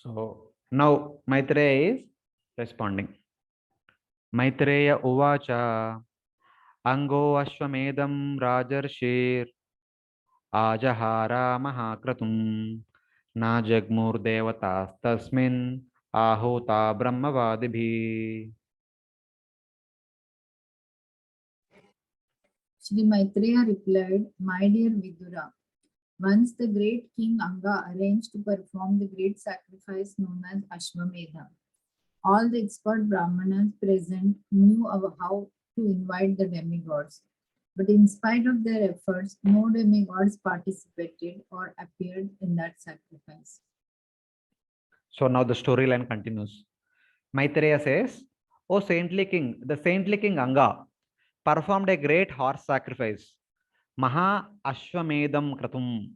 So now Maitreya is responding. Maitreya Uvacha Ango Ashwamedam Rajarshir Ajahara Mahakratum Na Jagmur Devatas Tasmin Ahota Brahmavadibhi. Shri Maitreya replied, My dear Vidura, once the great king Anga arranged to perform the great sacrifice known as Ashwamedha. All the expert Brahmanas present knew how to invite the demigods. But in spite of their efforts, no demigods participated or appeared in that sacrifice. So now the storyline continues. Maitreya says, O saintly king, the saintly king Anga performed a great horse sacrifice, Maha Ashwamedam Kratum.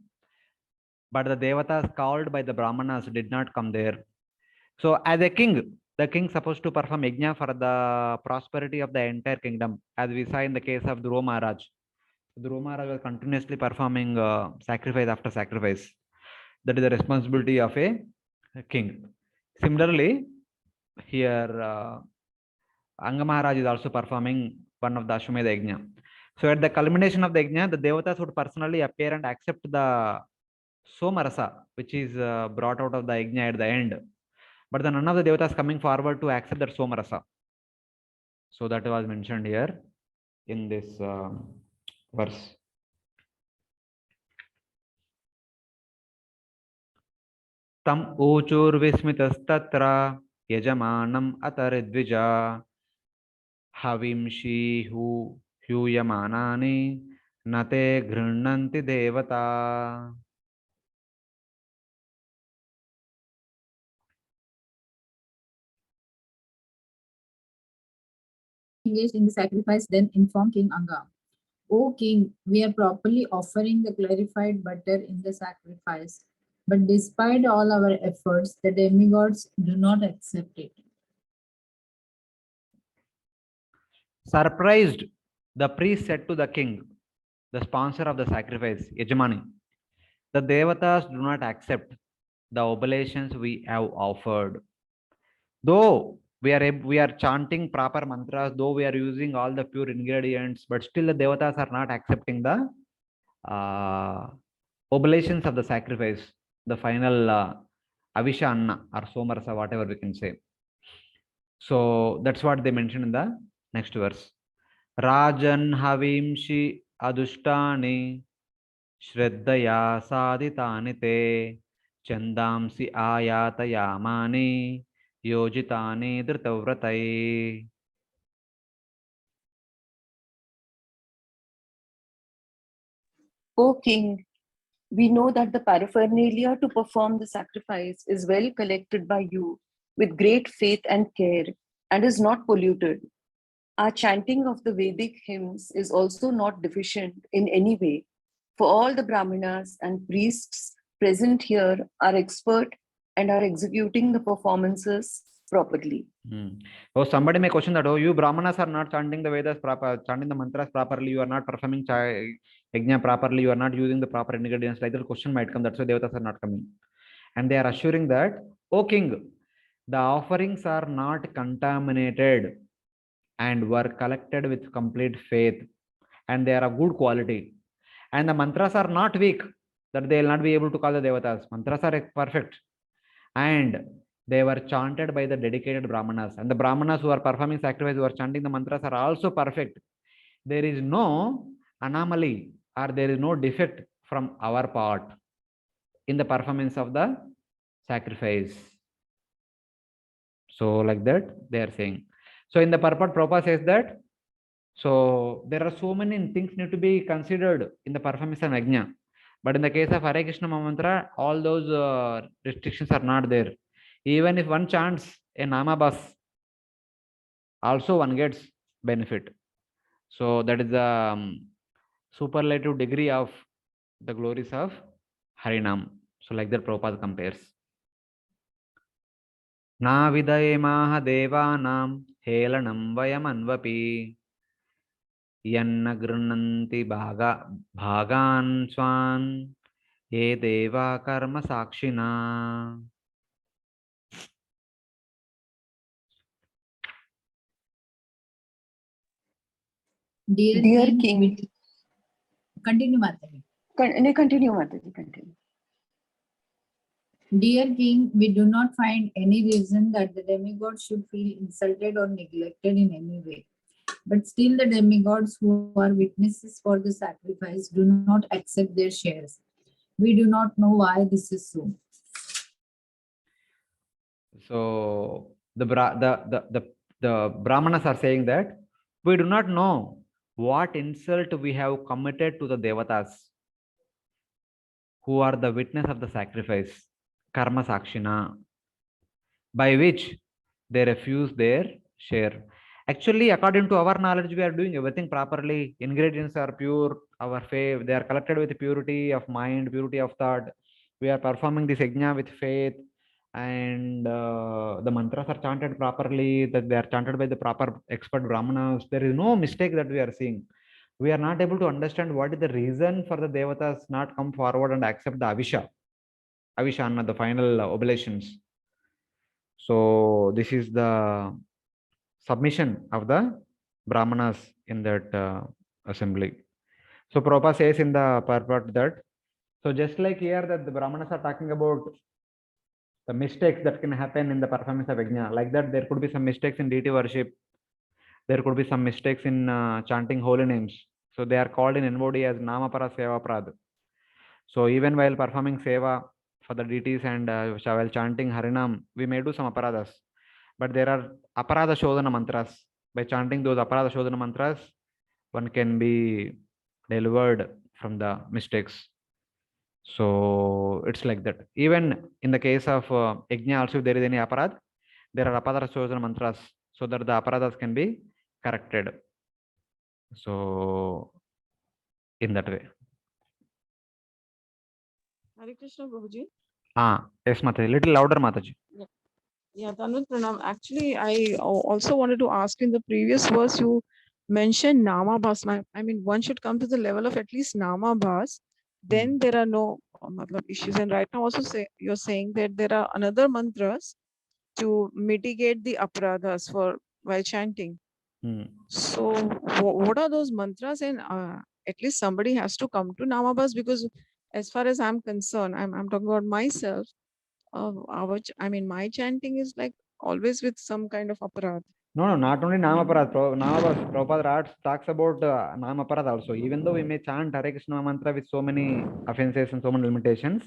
But the devatas called by the Brahmanas did not come there. So as a king, the king supposed to perform yajna for the prosperity of the entire kingdom, as we saw in the case of Dhruva Maharaj. Dhruva Maharaj was continuously performing sacrifice after sacrifice. That is the responsibility of a king. Similarly, here Anga Maharaj is also performing one of the Ashwamedha Yajna. So at the culmination of the Yajna, the Devatas would personally appear and accept the Somarasa, which is brought out of the Yajna at the end. But then none of the Devatas coming forward to accept that Somarasa. So that was mentioned here in this verse. Tam Uchur Vismitastatra Yajamanam Ataridvija Havimshi Huyamanani Nate Ghrunanti Devata. Engaged in the sacrifice, then informed King Anga, O king, we are properly offering the clarified butter in the sacrifice. But despite all our efforts, the demigods do not accept it. Surprised, the priest said to the king, the sponsor of the sacrifice, Yajamani, the Devatas do not accept the oblations we have offered. Though we are chanting proper mantras, though we are using all the pure ingredients, but still the Devatas are not accepting the oblations of the sacrifice, the final Avisha Anna or Somarasa, whatever we can say. So that's what they mentioned in the next verse. Rajan Havimshi Adushtani Shraddaya Saditani Te Chandamsi Ayatayamani Yojitani Dritavratai. O king, we know that the paraphernalia to perform the sacrifice is well collected by you with great faith and care and is not polluted. Our chanting of the Vedic hymns is also not deficient in any way, for all the Brahmanas and priests present here are expert and are executing the performances properly. Oh, somebody may question that, oh, you Brahmanas are not chanting the Vedas proper, chanting the mantras properly, you are not performing yajna properly, you are not using the proper ingredients. Like that question might come, that's why Devatas are not coming. And they are assuring that, O king, the offerings are not contaminated and were collected with complete faith, and they are of good quality. And the mantras are not weak, that they will not be able to call the Devatas. Mantras are perfect. And they were chanted by the dedicated Brahmanas. And the Brahmanas who are performing sacrifice, who are chanting the mantras, are also perfect. There is no anomaly or there is no defect from our part in the performance of the sacrifice. So like that, they are saying. So in the purport, Prabhupada says that, so there are so many things need to be considered in the performance of Yajna. But in the case of Hare Krishna Mantra, all those restrictions are not there. Even if one chants a Nama bus, also one gets benefit. So that is the superlative degree of the glories of Harinam. So like that Prabhupada compares. Na vidaye maha devanam helanam vayamanvapi yanna grunanti bhagan swan ye deva karma sakshina. Dear, Dear King, King. continue, Mataji. Continue, Mataji, continue. Dear King, we do not find any reason that the demigods should feel insulted or neglected in any way. But still, the demigods who are witnesses for the sacrifice do not accept their shares. We do not know why this is so. So the Brahmanas are saying that we do not know what insult we have committed to the devatas who are the witness of the sacrifice, karma sakshina, by which they refuse their share. Actually, according to our knowledge, we are doing everything properly. Ingredients are pure, our faith, they are collected with purity of mind, purity of thought. We are performing this yajna with faith, and the mantras are chanted properly, that they are chanted by the proper expert brahmanas. There is no mistake that we are seeing. We are not able to understand what is the reason for the devatas not come forward and accept the avishanna, the final oblations. So this is the submission of the brahmanas in that assembly. So Prabhupada says in the purport that, so just like here that the brahmanas are talking about the mistakes that can happen in the performance of yajna, like that there could be some mistakes in deity worship, there could be some mistakes in chanting holy names. So they are called in NVOD as namapara seva prad. So even while performing seva for the deities and while chanting harinam, we may do some aparadas, but there are aparada shodhana mantras. By chanting those aparada shodhana mantras, one can be delivered from the mistakes. So it's like that. Even in the case of yajna also, if there is any aparad, there are aparada shodhana mantras so that the aparadas can be corrected. So in that way. Hare Krishna, Prabhuji. Yes, Mataji. Little louder, Mataji. Yeah, Tanvit Pranam. Actually, I also wanted to ask, in the previous verse, you mentioned Nama Bhas. I mean, one should come to the level of at least Nama Bhas. Then there are no issues. And right now also you're saying that there are another mantras to mitigate the aparadhas for while chanting. So what are those mantras? And at least somebody has to come to Nama Bhas, because as far as I'm concerned, I'm talking about myself. My chanting is like always with some kind of aparadh. No, not only Namaparad. Prabhupada talks about Namaparad also. Even though we may chant Hare Krishna mantra with so many offenses and so many limitations,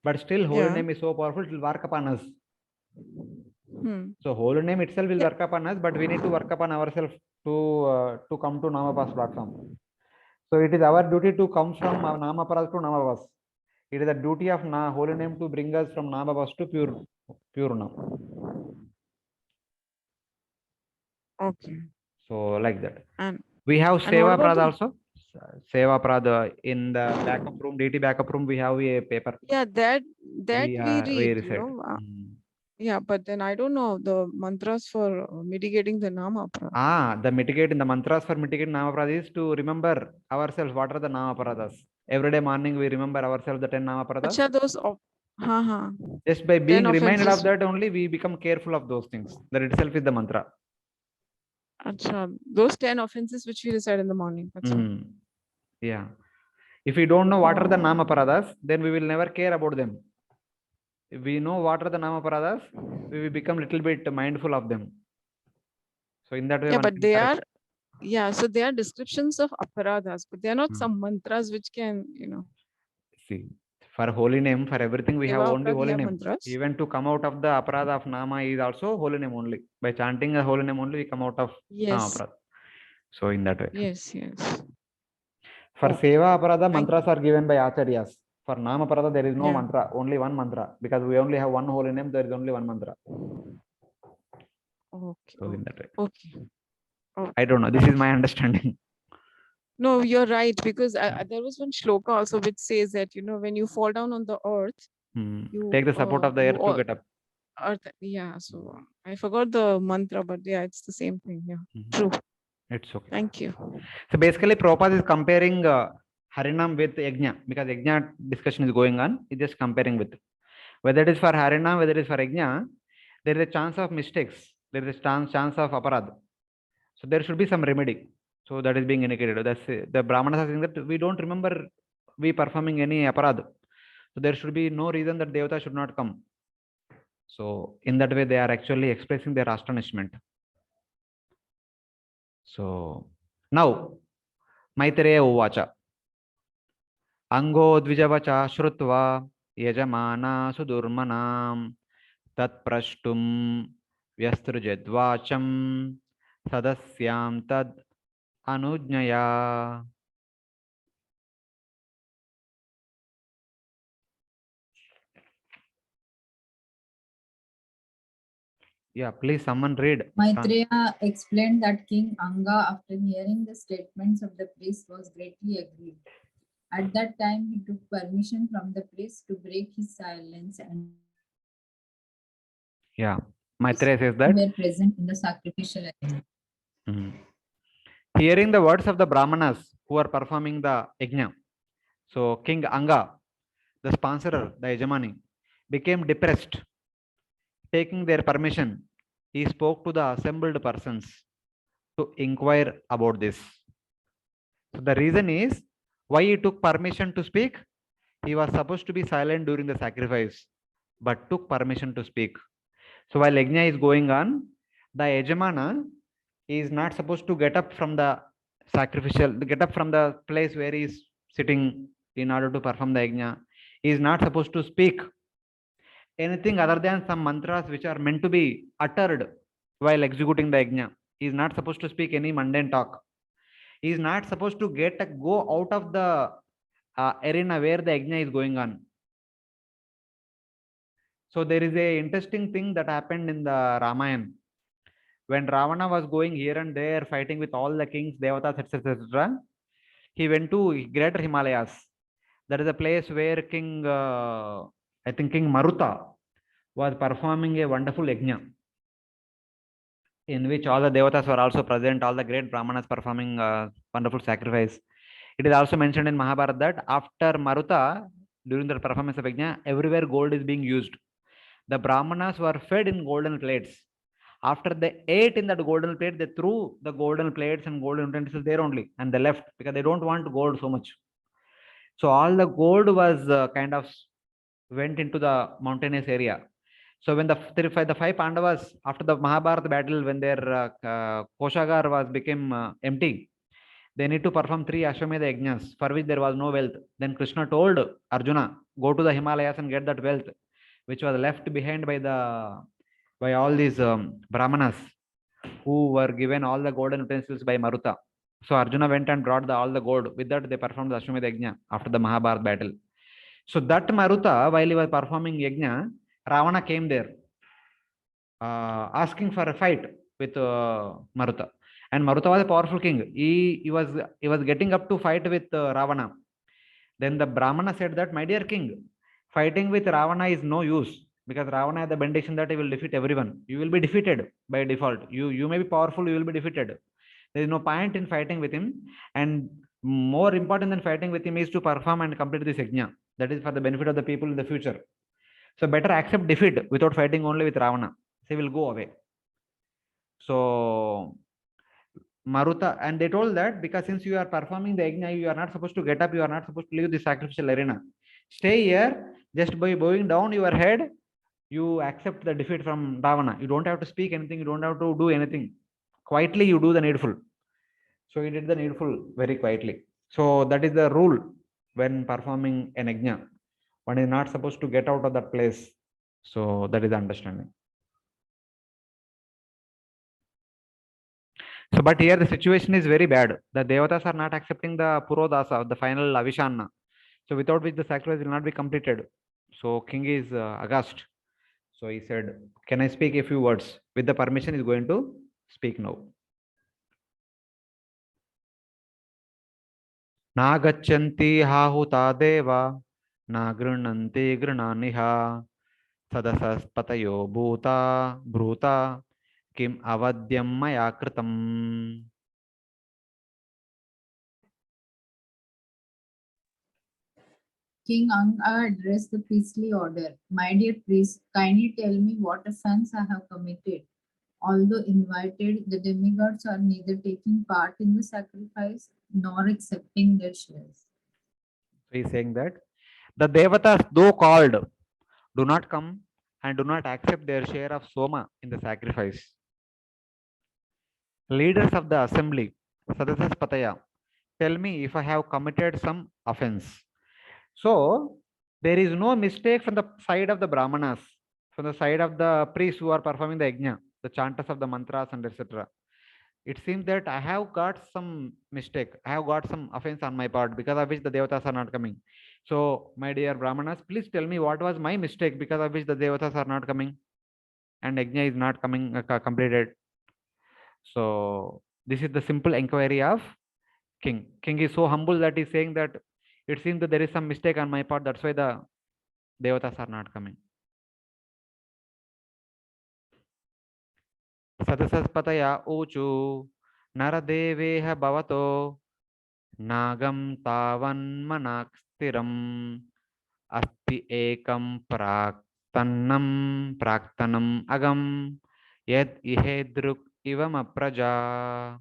but still holy name is so powerful, it will work upon us. So holy name itself will work upon us, but we need to work upon ourselves to come to Namapas platform. So it is our duty to come from Namaparad to Namabas. It is the duty of holy name to bring us from Namabas to pure Nam. Okay. So like that. And we have Seva what about Prad also. Seva Prad in the backup room, DT backup room, we have a paper. Yeah, that we read, recite. you know. Yeah, but then I don't know the mantras for mitigating the Nama Aparadha. The mantras for mitigating Nama Aparadha is to remember ourselves what are the Nama Aparadhas. Every day morning we remember ourselves the 10 Nama Aparadhas. Acha, those Just by being reminded of that only, we become careful of those things. That itself is the mantra. Acha, those 10 offenses which we recite in the morning. Yeah. If we don't know what are the Nama Paradas, then we will never care about them. If we know what are the Nama Paradas, we will become little bit mindful of them. So in that way, yeah, but they are, so they are descriptions of aparadhas, but they are not some mantras which can, see, for holy name, for everything we have only holy name. Mantras. Even to come out of the aparadha of Nama is also holy name only. By chanting a holy name only, we come out of Nama aparadha. So in that way. Yes. For Seva aparadha, mantras are given by acharyas. For Nama aparadha, there is no mantra, only one mantra. Because we only have one holy name, there is only one mantra. Okay. So in that way. Okay. I don't know. This is my understanding. No, you're right, because there was one shloka also which says that, when you fall down on the earth, you take the support of the earth to get up. So I forgot the mantra, but it's the same thing. Yeah, true. It's okay. Thank you. So basically, Prabhupada is comparing Harinam with Yajna, because Yajna discussion is going on. He's just comparing with whether it is for Harinam, whether it is for Yajna, there is a chance of mistakes. There is a chance of aparad. So there should be some remedy. So that is being indicated. That's the Brahmanas are saying that we don't remember we performing any aparad. So there should be no reason that Devata should not come. So in that way, they are actually expressing their astonishment. So now, Maitreya Uvacha. Ango Dvijavacha Shrutva Yajamana Sudurmanam Tat Prashtum Vyastrujadvacham Sadasyam Tad Anujnaya. Yeah, please someone read. Maitreya explained that King Anga, after hearing the statements of the priest, was greatly aggrieved. At that time, he took permission from the priest to break his silence and Yeah, Maitreya says that. were present in the sacrificial area. Hearing the words of the Brahmanas who are performing the yajna, so King Anga, the sponsorer, the Yajamani, became depressed. Taking their permission, he spoke to the assembled persons to inquire about this. So the reason is why he took permission to speak. He was supposed to be silent during the sacrifice, but took permission to speak. So while yajna is going on, the Yajamana is not supposed to get up from the place where he is sitting in order to perform the yajna. He is not supposed to speak anything other than some mantras which are meant to be uttered while executing the yajna. He is not supposed to speak any mundane talk. He is not supposed to go out of the arena where the yajna is going on. So there is a interesting thing that happened in the Ramayana. When Ravana was going here and there fighting with all the kings, devatas, etc., he went to greater Himalayas. That is a place where King Maruta was performing a wonderful yajna, in which all the devatas were also present, all the great brahmanas performing wonderful sacrifice. It is also mentioned in Mahabharata that after Maruta, during the performance of yajna, everywhere gold is being used. The brahmanas were fed in golden plates. After they ate in that golden plate, they threw the golden plates and golden utensils there only, and they left because they don't want gold so much. So all the gold was kind of went into the mountainous area. So when the five Pandavas, after the Mahabharata battle, when their Koshagar became empty, they need to perform 3 Ashwamedha yajnas for which there was no wealth. Then Krishna told Arjuna, go to the Himalayas and get that wealth, which was left behind by all these brahmanas who were given all the golden utensils by Maruta. So Arjuna went and brought all the gold. With that, they performed the Ashwamedha yajna after the Mahabharata battle. So that Maruta, while he was performing yajna, Ravana came there asking for a fight with Maruta. And Maruta was a powerful king. He was getting up to fight with Ravana. Then the Brahmana said that, my dear king, fighting with Ravana is no use, because Ravana had the benediction that he will defeat everyone. You will be defeated by default. You may be powerful, you will be defeated. There is no point in fighting with him. And more important than fighting with him is to perform and complete this yajna. That is for the benefit of the people in the future. So better accept defeat without fighting only with Ravana. He will go away. So Maruta, and they told that because since you are performing the yajna, you are not supposed to get up, you are not supposed to leave the sacrificial arena. Stay here, just by bowing down your head, you accept the defeat from Ravana. You don't have to speak anything, you don't have to do anything. Quietly, you do the needful. So he did the needful very quietly. So that is the rule when performing an yajna. One is not supposed to get out of that place. So that is the understanding. So, but here the situation is very bad. The devatas are not accepting the Purodasa, the final Avishanna. So, without which the sacrifice will not be completed. So, king is aghast. So, he said, can I speak a few words? With the permission, he is going to speak now. Nagachanti hahuta deva nagrunanti grunaniha sadasaspatayo bhuta kim avadyam maya kritam. King Anga addressed the priestly order. My dear priest, kindly tell me what offense I have committed. Although invited, the demigods are neither taking part in the sacrifice nor accepting their shares. So he's saying that the devatas, though called, do not come and do not accept their share of soma in the sacrifice. Leaders of the assembly, Sadasas Pataya, tell me if I have committed some offense. So there is no mistake from the side of the Brahmanas, from the side of the priests who are performing the yajna, the chanters of the mantras and etc. It seems that I have got some mistake. I have got some offense on my part because of which the devatas are not coming. So, my dear Brahmanas, please tell me what was my mistake because of which the devatas are not coming and yajna is not coming completed. So, this is the simple inquiry of king. King is so humble that he's saying that it seems that there is some mistake on my part. That's why the devatas are not coming. Sadasaspataya uchu naradeveha bhavato nagam tavanmanak stiram asti ekam praktanam agam yad ihedruk ivam apraja.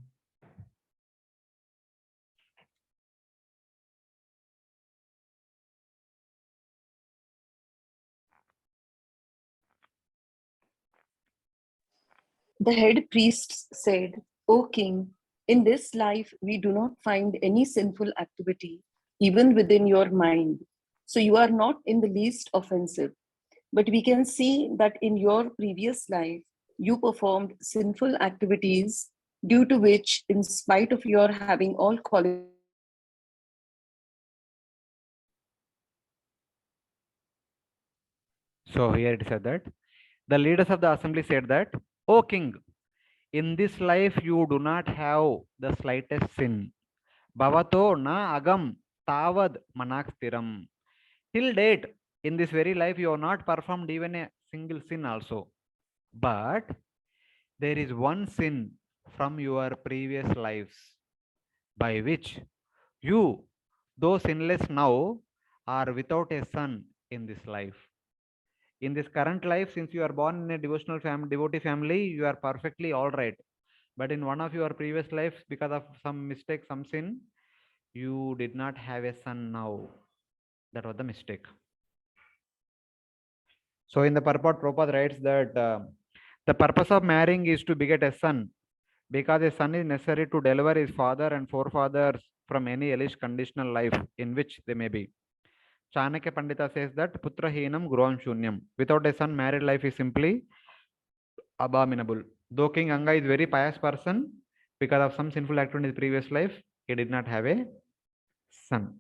The head priests said, O king, in this life we do not find any sinful activity, even within your mind. So you are not in the least offensive. But we can see that in your previous life, you performed sinful activities, due to which, in spite of your having all qualities, So here it said that the leaders of the assembly said that, O king, in this life you do not have the slightest sin. Bhavato na agam tavad manak stiram. Till date, in this very life, you have not performed even a single sin also. But there is one sin from your previous lives by which you, though sinless now, are without a son in this life. In this current life, since you are born in a devotional family, devotee family, you are perfectly all right. But in one of your previous lives, because of some mistake, some sin, you did not have a son now. That was the mistake. So in the purport, Prabhupada writes that the purpose of marrying is to beget a son, because a son is necessary to deliver his father and forefathers from any hellish conditional life in which they may be. Chanakya Pandita says that putra heenam gruvam shunyam. Without a son, married life is simply abominable. Though King Anga is very pious person, because of some sinful act in his previous life, he did not have a son.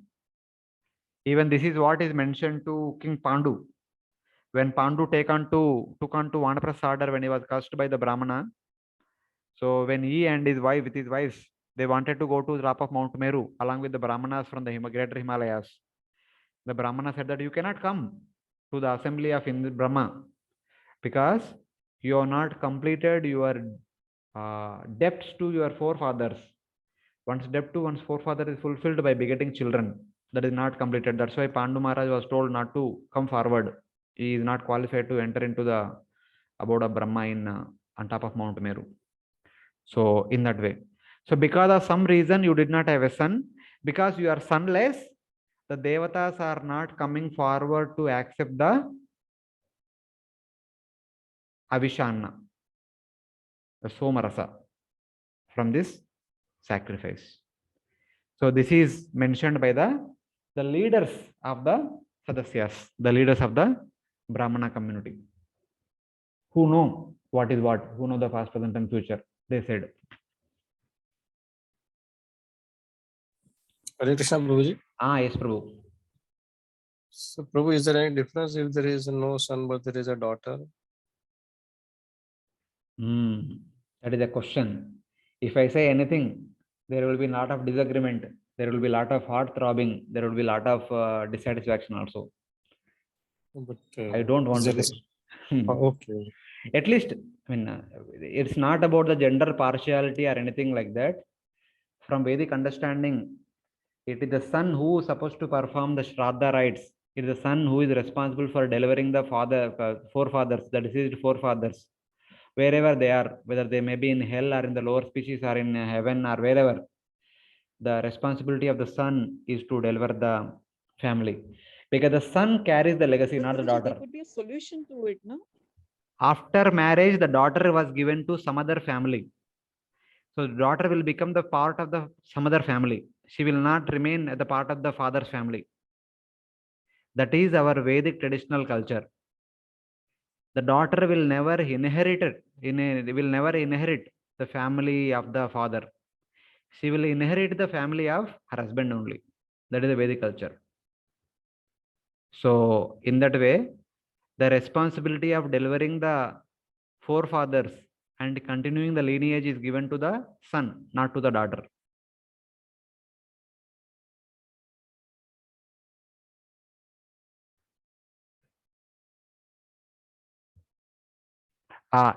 Even this is what is mentioned to King Pandu. When Pandu took on to Vanaprastha order when he was cursed by the Brahmana. So when he and his wife, with his wives, they wanted to go to the top of Mount Meru along with the Brahmanas from the greater Himalayas. The Brahmana said that you cannot come to the assembly of Brahma because you have not completed your debts to your forefathers. One's debt to one's forefather is fulfilled by begetting children. That is not completed. That's why Pandu Maharaj was told not to come forward. He is not qualified to enter into the abode of Brahma on top of Mount Meru. So in that way. So because of some reason you did not have a son, because you are sonless, the devatas are not coming forward to accept the Avishanna, the Somarasa from this sacrifice. So this is mentioned by the leaders of the Sadasyas, the leaders of the Brahmana community, who know what is what, who know the past, present, and future. They said. Hare Krishna, Prabhuji. Yes, Prabhu. So, Prabhu, is there any difference if there is no son but there is a daughter? That is a question. If I say anything, there will be a lot of disagreement. There will be a lot of heart throbbing. There will be a lot of dissatisfaction also. But I don't want to say. Okay. At least, I mean, it's not about the gender partiality or anything like that. From Vedic understanding, it is the son who is supposed to perform the Shraddha rites. It is the son who is responsible for delivering the forefathers, the deceased forefathers. wherever they are, whether they may be in hell or in the lower species or in heaven or wherever. The responsibility of the son is to deliver the family, because the son carries the legacy, not the Guruji, there daughter. could be a solution to it, no? After marriage, the daughter was given to some other family. So the daughter will become the part of the some other family. She will not remain the part of the father's family. That is our Vedic traditional culture. The daughter will never inherit it. Will never inherit the family of the father. She will inherit the family of her husband only. That is the Vedic culture. So in that way, the responsibility of delivering the forefathers and continuing the lineage is given to the son, not to the daughter.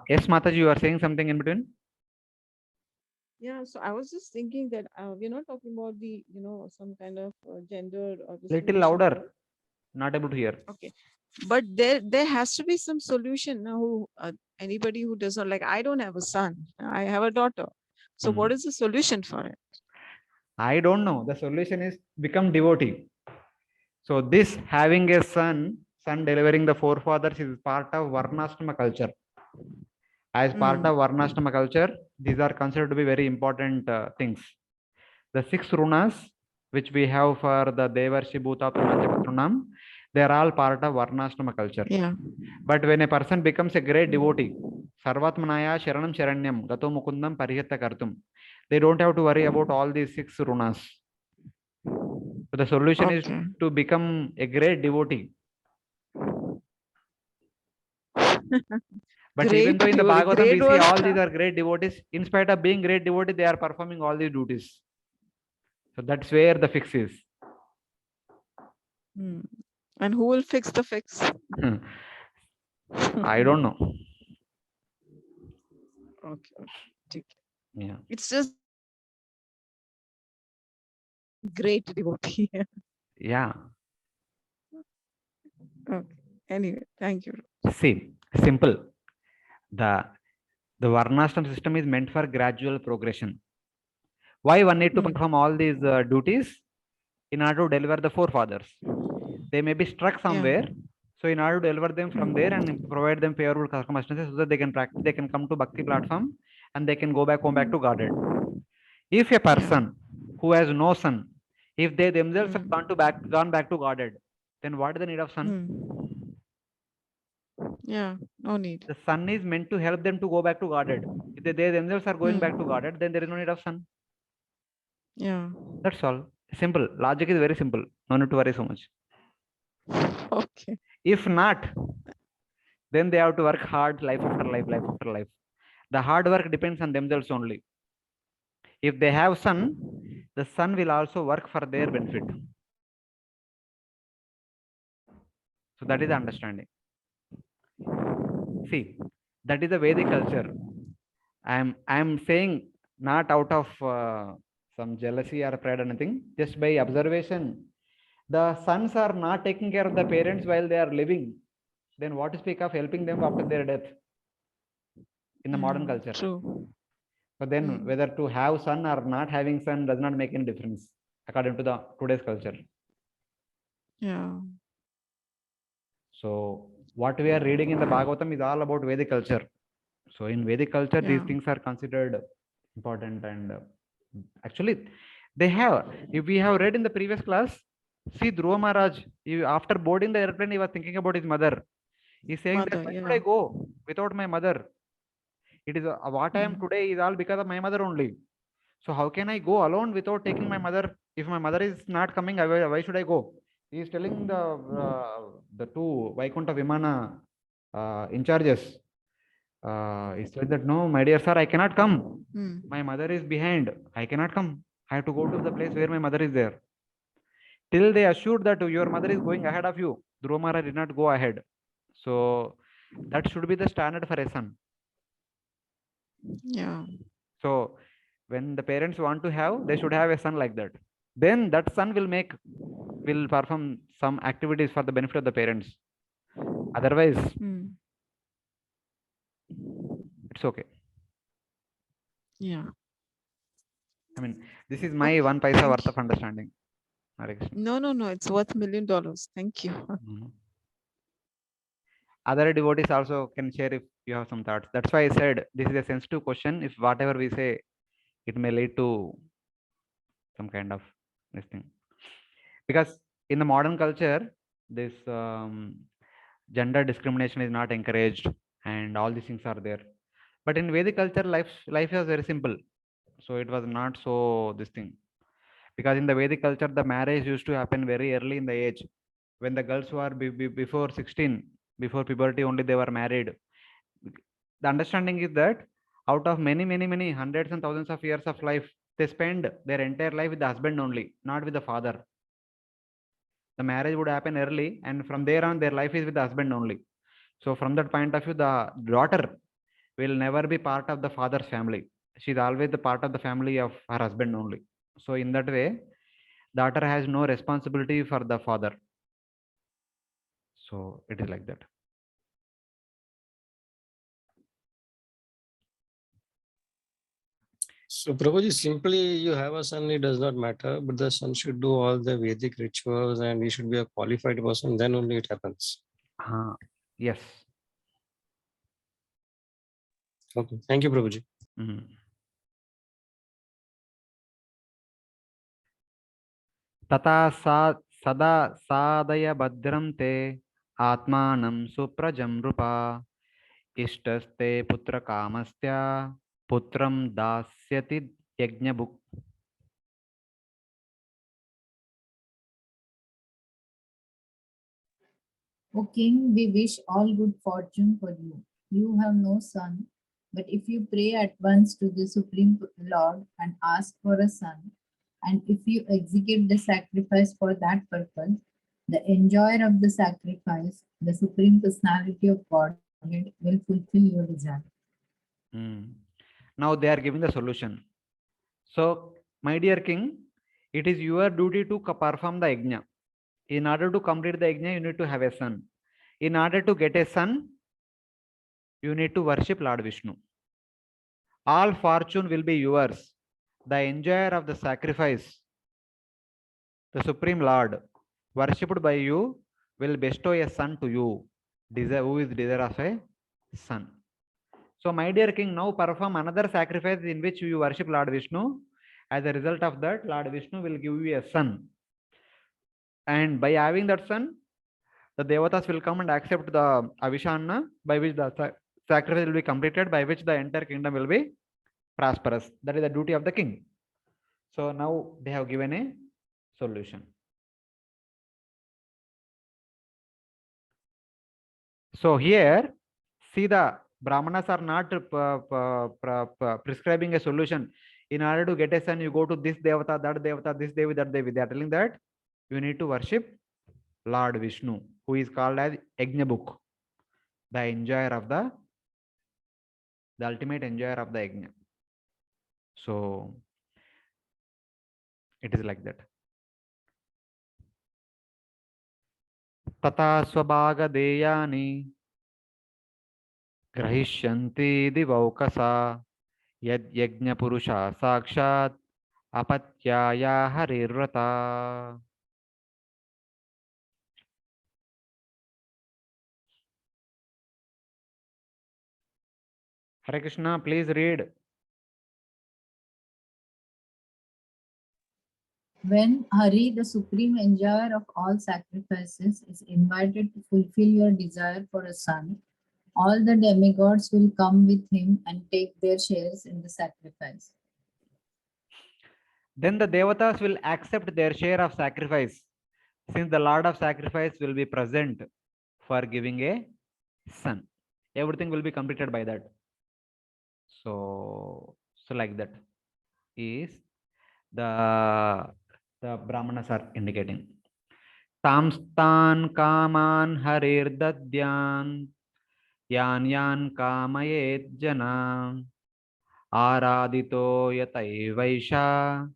Yes, Mataji, you are saying something in between? Yeah, so I was just thinking that we're not talking about the, some kind of gender or Little discrimination louder. here. Not able to hear. Okay, but there has to be some solution now. Anybody who does not, like, I don't have a son, I have a daughter. So what is the solution for it? I don't know. The solution is become devotee. So this having a son delivering the forefathers is part of Varnashrama culture. As part of Varnashrama culture, these are considered to be very important things. The 6 runas which we have for the Devarshi Bhuta Pramachakatranam, they are all part of Varnashrama culture. Yeah. But when a person becomes a great devotee, Sarvatmanaya Sharanam Sharanyam Gato Mukundam Parihatta Kartum, they don't have to worry about all these 6 runas. So the solution is to become a great devotee. But even though in the Bhagavatam we see all these are great devotees, in spite of being great devotees, they are performing all these duties. So that's where the fix is. And who will fix the fix? I don't know. Okay. Yeah. It's just great devotee. Yeah. Okay. Anyway, thank you. See, simple. The Varnashram system is meant for gradual progression. Why one need to perform all these duties? In order to deliver the forefathers. They may be struck somewhere. So in order to deliver them from there and provide them favorable circumstances so that they can practice, they can come to Bhakti platform and they can go back home back to Godhead. If a person who has no son, if they themselves have gone back to Godhead, then what is the need of son? Yeah, no need. The son is meant to help them to go back to Godhead. If they themselves are going back to Godhead, then there is no need of son. Yeah. That's all. Simple. Logic is very simple. No need to worry so much. Okay. If not, then they have to work hard life after life, life after life. The hard work depends on themselves only. If they have son, the son will also work for their benefit. So that is the understanding. See, that is the Vedic culture. I'm saying not out of some jealousy or pride or anything, just by observation. The sons are not taking care of the parents while they are living. Then what to speak of helping them after their death in the modern culture? True. So then whether to have son or not having son does not make any difference according to the today's culture. Yeah. So what we are reading in the Bhagavatam is all about Vedic culture. So in Vedic culture, these things are considered important, and actually they have. If we have read in the previous class, see Dhruva Maharaj, after boarding the airplane, he was thinking about his mother. He's saying that why should I go without my mother? It is what I am today is all because of my mother only. So how can I go alone without taking my mother? If my mother is not coming, why should I go? He is telling the two Vaikuntha Vimana in charges. He said that no, my dear sir, I cannot come. My mother is behind. I cannot come. I have to go to the place where my mother is there. Till they assured that your mother is going ahead of you, Dhruva Maharaj did not go ahead. So that should be the standard for a son. Yeah. So when the parents want to have, they should have a son like that. Then that son will perform some activities for the benefit of the parents. Otherwise, It's okay. Yeah. I mean, this is my 1 paisa worth of understanding. Hare Krishna. No. It's worth $1 million. Thank you. Mhm. Other devotees also can share if you have some thoughts. That's why I said this is a sensitive question. If whatever we say, it may lead to some kind of this thing. Because in the modern culture, this gender discrimination is not encouraged, and all these things are there. But in Vedic culture, life was very simple. So it was not so this thing. Because in the Vedic culture, the marriage used to happen very early in the age. When the girls were before 16, before puberty, only they were married. The understanding is that out of many hundreds and thousands of years of life, they spend their entire life with the husband only, not with the father. The marriage would happen early, and from there on, their life is with the husband only. So from that point of view, the daughter will never be part of the father's family. She's always the part of the family of her husband only. So in that way, daughter has no responsibility for the father. So it is like that. So, Prabhuji, simply you have a son, it does not matter, but the son should do all the Vedic rituals and he should be a qualified person, then only it happens. Yes. Okay. Thank you, Prabhuji. तथा सदा सादय भद्रं ते आत्मानं सुप्रजं नृपा इष्टस्ते पुत्र कामस्त्या पुत्रं दास्यति यज्ञभुक्. O king, we wish all good fortune for you. You have no son, but if you pray at once to the Supreme Lord and ask for a son, and if you execute the sacrifice for that purpose, the enjoyer of the sacrifice, the Supreme Personality of Godhead, will fulfill your desire. Now they are giving the solution. So, my dear king, it is your duty to perform the yajna. In order to complete the yajna, you need to have a son. In order to get a son, you need to worship Lord Vishnu. All fortune will be yours. The enjoyer of the sacrifice, the Supreme Lord, worshipped by you, will bestow a son to you, who is desire of a son. So, my dear king, now perform another sacrifice in which you worship Lord Vishnu. As a result of that, Lord Vishnu will give you a son. And by having that son, the devatas will come and accept the avishanna, by which the sacrifice will be completed, by which the entire kingdom will be prosperous. That is the duty of the king. So now they have given a solution. So here, see, the Brahmanas are not prescribing a solution. In order to get a son, you go to this devata, this devi, that devi. They are telling that you need to worship Lord Vishnu, who is called as Yajna, the enjoyer of the ultimate enjoyer of the yajna. So it is like that. Tata swabhaga deyani grahisyanti divaukasa yad yajna purusha sakshat apatyaya harirvrata. Hare Krishna, please read. When Hari, the supreme enjoyer of all sacrifices, is invited to fulfill your desire for a son, all the demigods will come with him and take their shares in the sacrifice. Then the devatas will accept their share of sacrifice, since the Lord of sacrifice will be present for giving a son. Everything will be completed by that. So like that is the Brahmanas are indicating. Tamstan kaman harir dadyan yan kamayet jana aradito yatai vaisha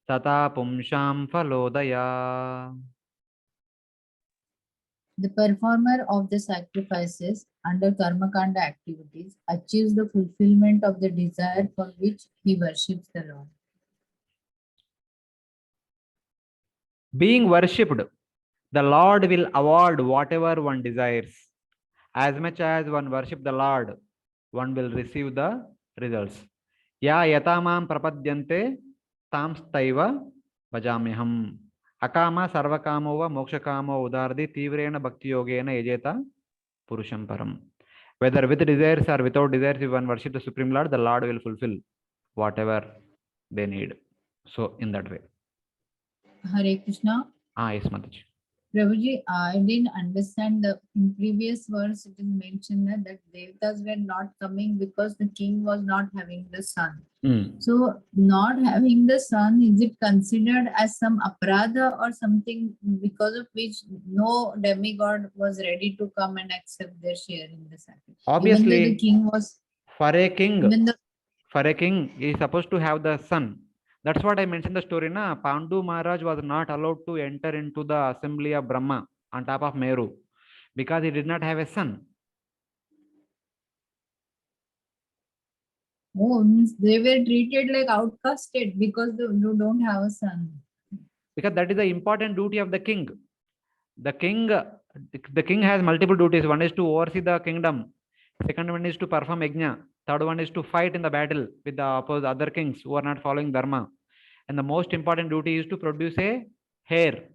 tata pumsham phalodaya. The performer of the sacrifices under Karmakanda activities achieves the fulfillment of the desire for which he worships the Lord. Being worshipped, the Lord will award whatever one desires. As much as one worship the Lord, one will receive the results. Ya yatamam prapadyante tamstaiva bhajamyaham. Akama sarvakamo va mokshakamo udardi tivrena bhakti yogena yajeta purusham param. Whether with desires or without desires, if one worship the Supreme Lord, the Lord will fulfill whatever they need. So in that way. Hare Krishna. Yes, Mataji. Prabhuji, I didn't understand in previous verse it is mentioned that Devatas were not coming because the king was not having the son. So not having the son, is it considered as some aparadha or something because of which no demigod was ready to come and accept their share in the sacrifice? Obviously, even though the king was, for a king, he is supposed to have the son. That's what I mentioned the story. Na Pandu Maharaj was not allowed to enter into the assembly of Brahma on top of Meru because he did not have a son. Oh, means they were treated like outcasted because they don't have a son. Because that is the important duty of the king. The king has multiple duties. One is to oversee the kingdom. Second one is to perform yajna. Third one is to fight in the battle with the other kings who are not following dharma. And the most important duty is to produce a heir.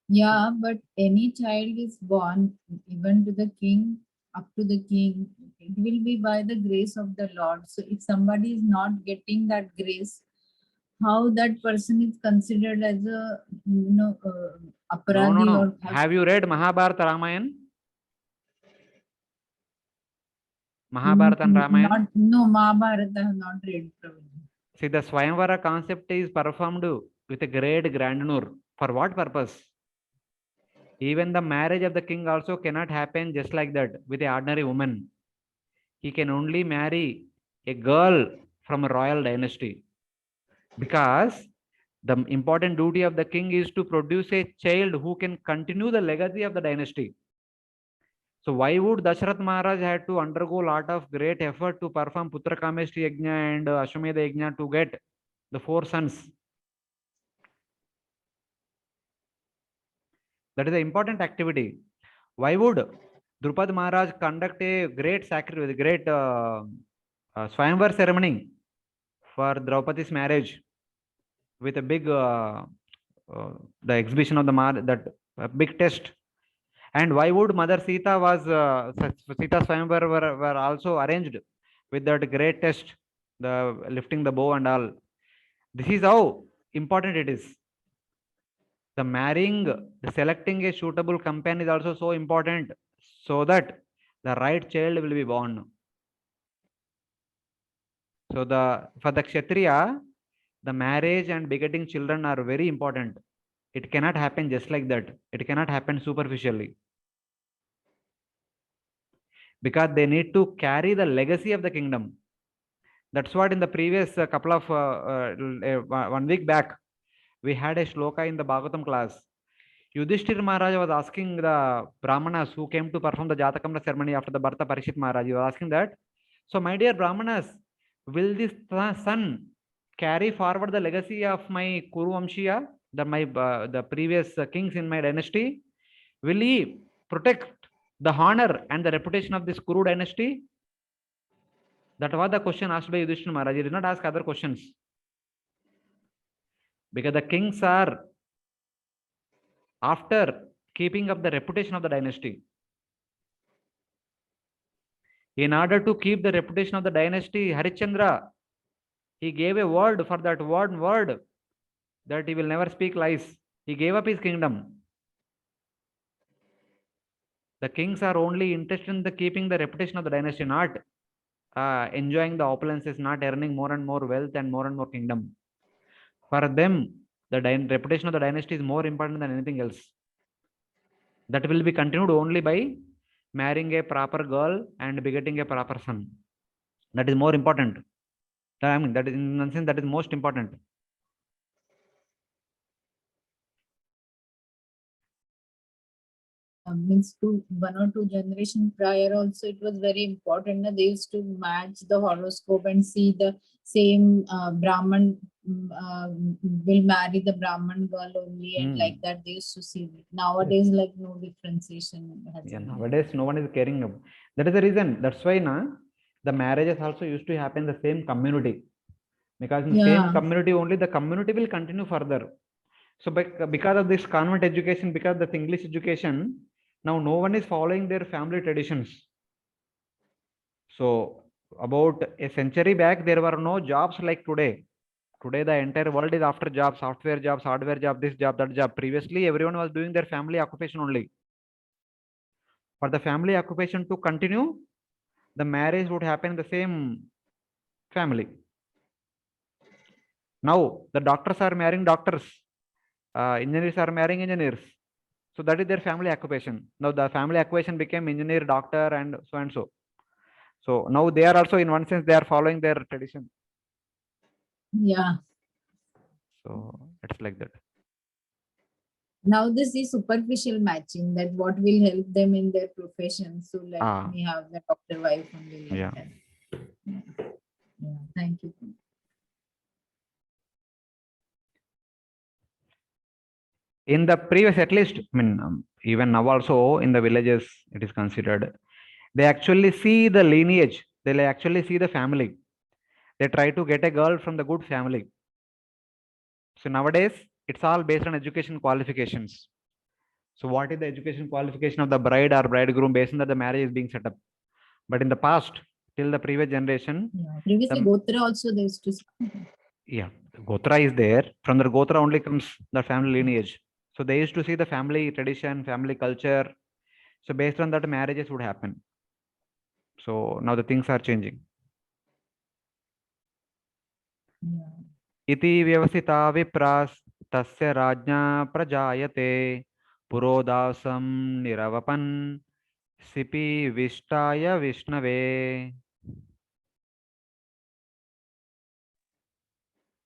Yeah, but any child is born even to the king, up to the king, it will be by the grace of the Lord. So if somebody is not getting that grace, how that person is considered as a aparadhi? No. Or have you read Mahabharata Ramayana? Mahabharata and Ramayana? No, Mahabharata I have not read. See, the Swayamvara concept is performed with a great grandeur. For what purpose? Even the marriage of the king also cannot happen just like that with an ordinary woman. He can only marry a girl from a royal dynasty. Because the important duty of the king is to produce a child who can continue the legacy of the dynasty. So why would Dashrath Maharaj had to undergo a lot of great effort to perform Putra Kameshti Yajna and Ashwamedha Yajna to get the 4 sons? That is an important activity. Why would Drupad Maharaj conduct a great sacrifice, great Swayamvar ceremony for Draupadi's marriage with a big the exhibition of that big test? And why would Mother Sita was Sita Swayamvar were also arranged with that great test, the lifting the bow and all? This is how important it is. The marrying, the selecting a suitable companion is also so important, so that the right child will be born. So for the Kshatriya, the marriage and begetting children are very important. It cannot happen just like that. It cannot happen superficially. Because they need to carry the legacy of the kingdom. That's what in the previous couple of 1 week back, we had a shloka in the Bhagavatam class. Yudhishthir Maharaj was asking the Brahmanas who came to perform the Jatakamra ceremony after the birth of Parikshit Maharaj. He was asking that, so my dear Brahmanas, will this son carry forward the legacy of my Kuru Vamshiya, the previous kings in my dynasty? Will he protect the honor and the reputation of this Kuru dynasty? That was the question asked by Yudhishthira Maharaj. He did not ask other questions. Because the kings are after keeping up the reputation of the dynasty. In order to keep the reputation of the dynasty, Harishchandra, he gave a word for that word that he will never speak lies. He gave up his kingdom. The kings are only interested in the keeping the reputation of the dynasty, not enjoying the opulences, not earning more and more wealth and more kingdom. For them, the reputation of the dynasty is more important than anything else. That will be continued only by marrying a proper girl and begetting a proper son. That is more important. I mean, that is in one sense that is most important. means to 1 or 2 generation prior also it was very important that they used to match the horoscope and see the same Brahman will marry the Brahman girl only and like that they used to see it. Nowadays like no differentiation has Yeah, been. nowadays no one is caring. That is the reason. That's why the marriages also used to happen in the same community. Because in the same Yeah. community only, the community will continue further. So because of this convent education, because of the English education, now no one is following their family traditions. So about a century back, there were no jobs like today. Today, the entire world is after jobs, software jobs, hardware job, this job, that job. Previously, everyone was doing their family occupation only. For the family occupation to continue, the marriage would happen in the same family. Now, the doctors are marrying doctors, engineers are marrying engineers. So that is their family occupation. Now the family occupation became engineer, doctor, and so and so. So now they are also, in one sense, they are following their tradition. Yeah. So it's like that. Now this is superficial matching, that what will help them in their profession. So let me have the doctor wife only like that. Yeah. Thank you. In the previous, at least, I mean, even now also in the villages, it is considered. They actually see the lineage. They actually see the family. They try to get a girl from the good family. So nowadays, it's all based on education qualifications. So what is the education qualification of the bride or bridegroom based on that the marriage is being set up? But in the past, till the previous generation, Previously Gotra also they used to. Yeah, Gotra is there. From the Gotra only comes the family lineage. So they used to see the family tradition, family culture. So based on that, marriages would happen. So now the things are changing. Iti vyavasita vipras tasya rajna prajayate purodasam niravapan sipi vishtaya vishnave.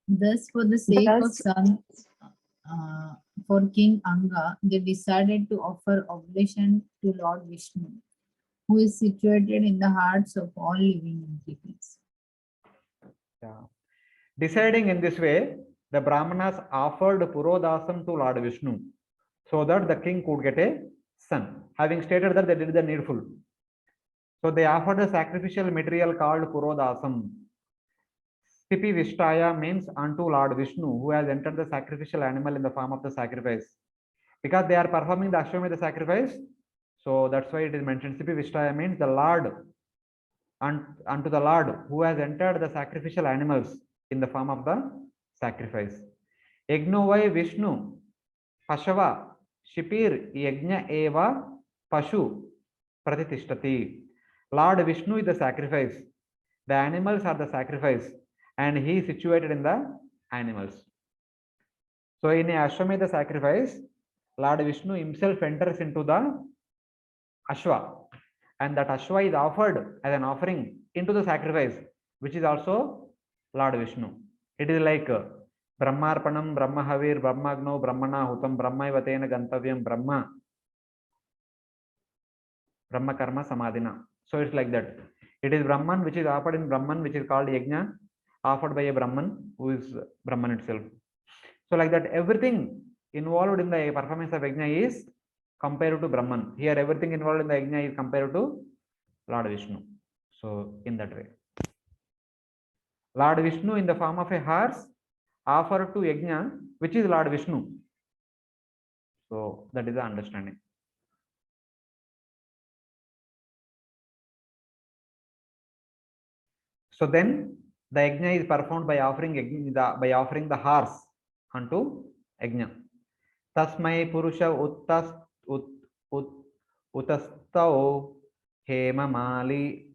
Thus, for the sake of son, for King Anga, they decided to offer oblation to Lord Vishnu, who is situated in the hearts of all living entities. Yeah. Deciding in this way, the Brahmanas offered Purodasam to Lord Vishnu so that the king could get a son. Having stated that they did the needful. So they offered a sacrificial material called Purodasam. Stipi Vishtaya means unto Lord Vishnu, who has entered the sacrificial animal in the form of the sacrifice. Because they are performing the Ashwamedha sacrifice, so that's why it is mentioned. Stipi Vishtaya means the Lord, unto the Lord who has entered the sacrificial animals in the form of the sacrifice. Yagnovai Vishnu, Pashava, Shipir, Yagna Eva, Pashu, Pratitishthati. Lord Vishnu is the sacrifice. The animals are the sacrifice, and he is situated in the animals. So in a Ashwamedha sacrifice, Lord Vishnu himself enters into the Ashwa, and that Ashwa is offered as an offering into the sacrifice, which is also Lord Vishnu. It is like Brahmarpanam, Brahmahavir, Brahmagno, Brahmana Hutam, Brahmaivatena Gantavyam, Brahma Karma Samadhina. So it's like that. It is Brahman which is offered in Brahman, which is called Yajna, offered by a Brahman who is Brahman itself. So like that, everything involved in the performance of Yajna is compared to Brahman. Here, everything involved in the Yajna is compared to Lord Vishnu. So in that way, Lord Vishnu in the form of a horse offered to Yajna, which is Lord Vishnu. So that is the understanding. So then the yajna is performed by offering the horse unto yajna. Tasmai purusha utastau hema mali